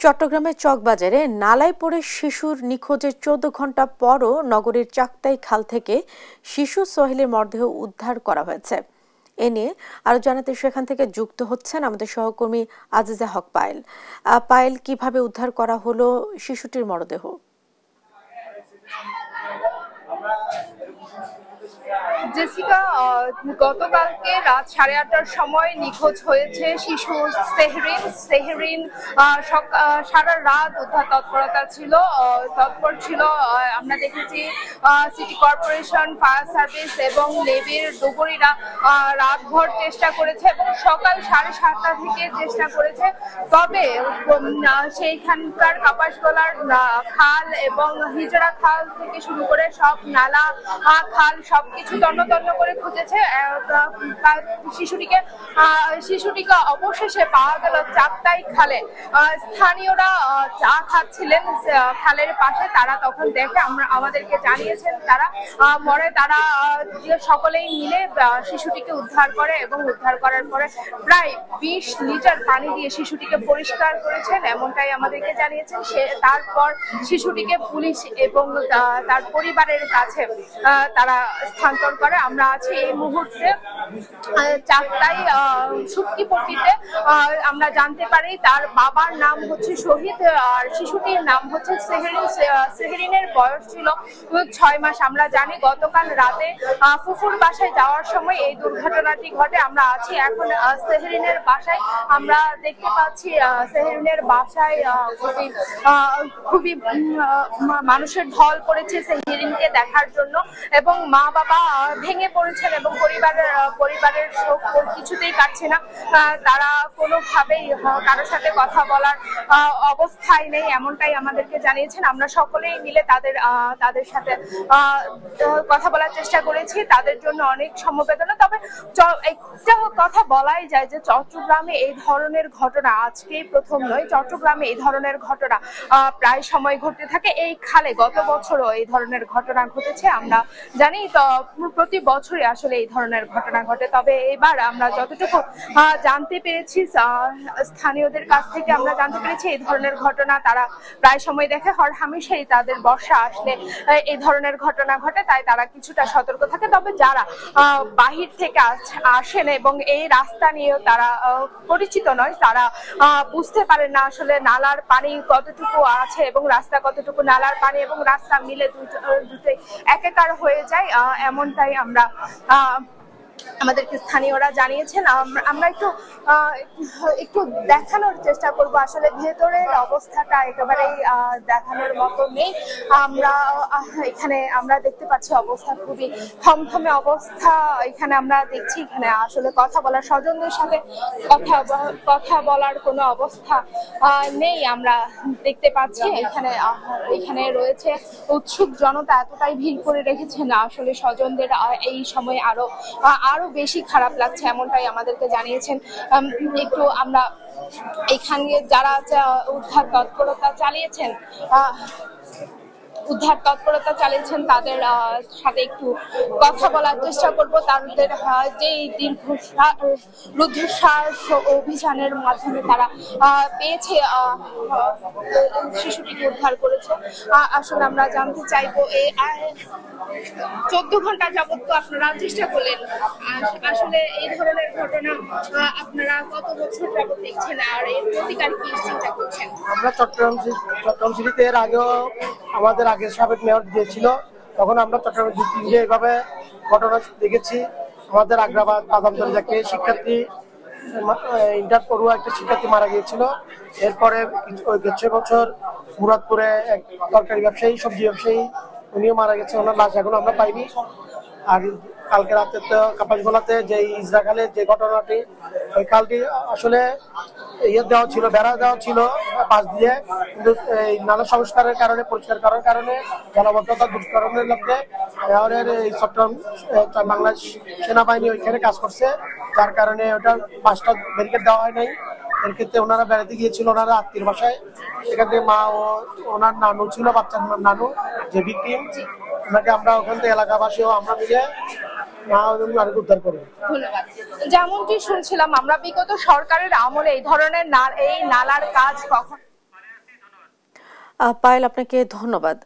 চট্টগ্রামের চকবাজারে নালায় পড়ে শিশুর নিখোঁজের ১৪ ঘণ্টা পরও নগরীর চাক্তাই খাল থেকে শিশু সোহেলের মরদেহ উদ্ধার করা হয়েছে। এ নিয়ে আরো জানাতে সেখান থেকে যুক্ত হচ্ছেন আমাদের সহকর্মী আজিজা হক পায়েল। পায়েল, কিভাবে উদ্ধার করা হলো শিশুটির মরদেহ? জেসিকা, গতকালকে রাত 8:30টার সময় নিখোঁজ হয়েছে শিশু সেহরিন। সারা রাত উদ্ধার তৎপর ছিল। আমরা দেখেছি সিটি কর্পোরেশন, ফায়ার সার্ভিস এবং নেভির ডুবুরিরা রাতভর চেষ্টা করেছে এবং সকাল 7:30টা থেকে চেষ্টা করেছে। তবে সেইখানকার কাপাসগোলার খাল এবং হিজড়া খাল থেকে শুরু করে সব নালা খাল সবকিছু তন্ন করে খুঁজেছে। শিশুটিকে অবশেষে পাওয়া গেল চাক্তাই খালে। স্থানীয়রা চা খাচ্ছিলেন খালের পাশে, তারা তখন দেখে আমাদেরকে জানিয়েছেন তারা সকলেই মিলে শিশুটিকে উদ্ধার করে এবং উদ্ধার করার পরে প্রায় 20 লিটার পানি দিয়ে শিশুটিকে পরিষ্কার করেছেন, এমনটাই আমাদেরকে জানিয়েছেন। তারপর শিশুটিকে পুলিশ এবং তার পরিবারের কাছে তারা স্থানান্তর করে। আমরা আছি এই মুহূর্তে চাক্তাই সুটকিপট্টিতে। আমরা জানতে পারি তার বাবার নাম হচ্ছে শহীদ আর শিশুটির নাম হচ্ছে সেহরিনের বয়স ছিল 6 মাস। আমরা জানি গতকাল রাতে ফুফুর বাসায় যাওয়ার সময় এই দুর্ঘটনাটি ঘটে। আমরা আছি এখন সেহরিনের বাসায়। আমরা দেখতে পাচ্ছি সেহরিনের বাসায় খুবই মানুষের ঢল পড়েছে সেহরিনকে দেখার জন্য এবং মা বাবা ভেঙে পড়েছেন এবং পরিবারের শোক কিছুতেই কাটছে না। তারা কোনোভাবেই কারোর সাথে কথা বলার অবস্থায় নেই, এমনটাই আমাদেরকে জানিয়েছেন। আমরা সকলেই মিলে তাদের সাথে কথা বলার চেষ্টা করেছি, তাদের জন্য অনেক সমবেদনা। তবে একটা কথা বলাই যায় যে চট্টগ্রামে এই ধরনের ঘটনা আজকেই প্রথম নয়। চট্টগ্রামে এই ধরনের ঘটনা প্রায় সময় ঘটতে থাকে। এই খালে গত বছরও এই ধরনের ঘটনা ঘটেছে। আমরা জানি তো প্রতি বছরই আসলে এই ধরনের ঘটনা ঘটে। তবে এবার আমরা যতটুকু জানতে পেরেছি স্থানীয়দের কাছ থেকে আমরা জানতে পেরেছি এই ধরনের ঘটনা তারা প্রায় সময় দেখে। হরহামেশাই তাদের বর্ষা আসলে এই ধরনের ঘটনা ঘটে, তাই তারা কিছুটা সতর্ক থাকে। তবে যারা বাহির থেকে আসেন এবং এই রাস্তা নিয়েও তারা পরিচিত নয়, তারা বুঝতে পারেন না আসলে নালার পানি কতটুকু আছে এবং রাস্তা কতটুকু। নালার পানি এবং রাস্তা মিলে দুটোই একাকার হয়ে যায়, এমনটাই আমাদেরকে স্থানীয়রা জানিয়েছেন। আমরা একটু দেখানোর চেষ্টা করব। আসলে ভেতরের অবস্থাটা একেবারেই দেখানোর মতো নেই। আমরা দেখতে পাচ্ছি অবস্থা খুবই থমথমে অবস্থা। এখানে আমরা দেখছি এখানে আসলে কথা বলার, স্বজনদের সাথে কথা বলার কোনো অবস্থা নেই। আমরা দেখতে পাচ্ছি এখানে রয়েছে উৎসুক জনতা, এতটাই ভিড় করে রেখেছেন আসলে স্বজনদের এই সময় আরো বেশি খারাপ লাগছে, এমনটাই আমাদেরকে জানিয়েছেন। একটু আমরা এখানে যারা উদ্ধার তৎপরতা চালিয়েছেন তাদের সাথে একটু কথা বলার চেষ্টা করব। তাদের যে রুদ্ধশ্বাস অভিযানের মাধ্যমে তারা পেয়েছে শিশুটিকে উদ্ধার করেছে। আসলে আমরা জানতে চাইবো 14 ঘন্টা যাবত তো আপনারা চেষ্টা করলেন, আসলে এই ধরনের ঘটনা আপনারা কত বছর যাবত দেখছেন আর এর প্রতিকার কি চিন্তা করছেন? আমরা চট্টগ্রাম সিটিতে এর আগেও আমাদের আগের সাবেক মেয়র দিয়েছিল, তখন আমরা চট্টগ্রাম সিটিতে এইভাবে ঘটনা দেখেছি। আমাদের আগ্রাবাদ বাদামতলী থেকে শিক্ষার্থী ইন্টার পড়ুয়া একটা শিক্ষার্থী মারা গিয়েছিল। এরপরে 6 বছর মুরাদপুরে এক তরকারি ব্যবসায়ী, সবজি ব্যবসায়ী, উনিও মারা গেছে। ওনার লাশ এখনো আমরা পাইনি। আর কালকে রাতে তো কাপাসগোলাতে যে ইজরা খালে যে ঘটনাটি, ওই খালটি আসলে বেড়া দেওয়া ছিল পাশ দিয়ে, কিন্তু এই নালা সংস্কারের কারণে, পরিষ্কার করার কারণে, জলাবদ্ধতা দূরীকরণের লক্ষ্যে এই চট্টগ্রাম বাংলাদেশ সেনাবাহিনী ওইখানে কাজ করছে, যার কারণে ওটা পাঁচটা ব্যারিকেড দেওয়া হয় নাই। এর ক্ষেত্রে ওনারা বেড়াতে গিয়েছিল ওনারা আত্মীয় বাসায়, সেখান থেকে মা ও ওনার নানু ছিল, বাচ্চার নানু যে ভিকটিম, ওনাকে আমরা ওখান থেকে এলাকাবাসী ও আমরা মিলে উদ্ধার করি। ধন্যবাদ। যেমনটি শুনছিলাম আমরা বিগত সরকারের আমলে এই ধরনের নালার কাজ কখন পায়েল, আপনাকে ধন্যবাদ।